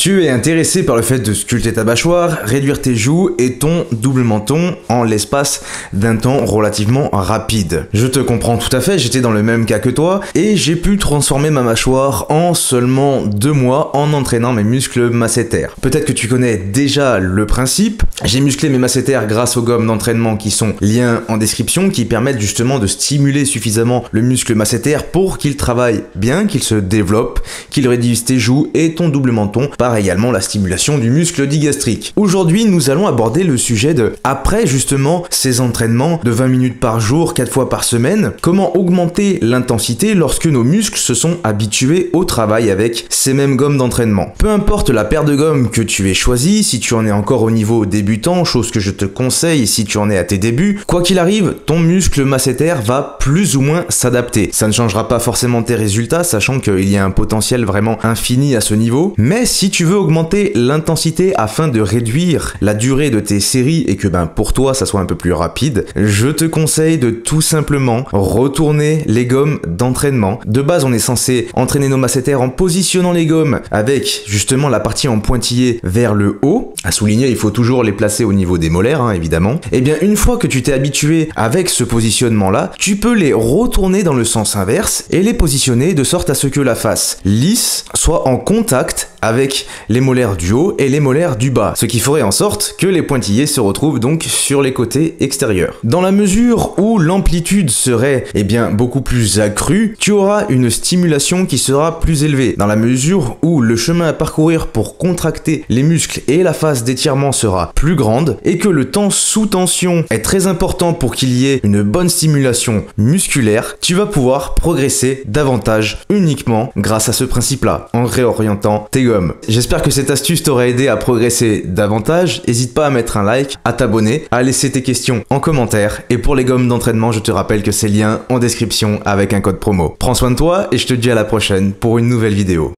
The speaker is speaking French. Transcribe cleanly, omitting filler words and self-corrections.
Tu es intéressé par le fait de sculpter ta mâchoire, réduire tes joues et ton double menton en l'espace d'un temps relativement rapide. Je te comprends tout à fait, j'étais dans le même cas que toi et j'ai pu transformer ma mâchoire en seulement 2 mois en entraînant mes muscles masséters. Peut-être que tu connais déjà le principe. J'ai musclé mes masséters grâce aux gommes d'entraînement qui sont liens en description, qui permettent justement de stimuler suffisamment le muscle masséter pour qu'il travaille bien, qu'il se développe, qu'il réduise tes joues et ton double menton par également la stimulation du muscle digastrique. Aujourd'hui, nous allons aborder le sujet de, après justement ces entraînements de 20 minutes par jour, 4 fois par semaine, comment augmenter l'intensité lorsque nos muscles se sont habitués au travail avec ces mêmes gommes d'entraînement. Peu importe la paire de gommes que tu aies choisie, si tu en es encore au niveau débutant, chose que je te conseille si tu en es à tes débuts, quoi qu'il arrive, ton muscle masséter va plus ou moins s'adapter. Ça ne changera pas forcément tes résultats, sachant qu'il y a un potentiel vraiment infini à ce niveau, mais si tu veux augmenter l'intensité afin de réduire la durée de tes séries et que pour toi ça soit un peu plus rapide, je te conseille de tout simplement retourner les gommes d'entraînement. De base, on est censé entraîner nos masséters en positionnant les gommes avec justement la partie en pointillé vers le haut. À souligner, il faut toujours les placer au niveau des molaires, évidemment. Et bien, une fois que tu t'es habitué avec ce positionnement-là, tu peux les retourner dans le sens inverse et les positionner de sorte à ce que la face lisse soit en contact avec les molaires du haut et les molaires du bas, ce qui ferait en sorte que les pointillés se retrouvent donc sur les côtés extérieurs. Dans la mesure où l'amplitude serait beaucoup plus accrue, tu auras une stimulation qui sera plus élevée. Dans la mesure où le chemin à parcourir pour contracter les muscles et la phase d'étirement sera plus grande et que le temps sous tension est très important pour qu'il y ait une bonne stimulation musculaire, tu vas pouvoir progresser davantage uniquement grâce à ce principe-là, en réorientant tes gommes. J'espère que cette astuce t'aura aidé à progresser davantage. N'hésite pas à mettre un like, à t'abonner, à laisser tes questions en commentaire. Et pour les gommes d'entraînement, je te rappelle que c'est lien en description avec un code promo. Prends soin de toi et je te dis à la prochaine pour une nouvelle vidéo.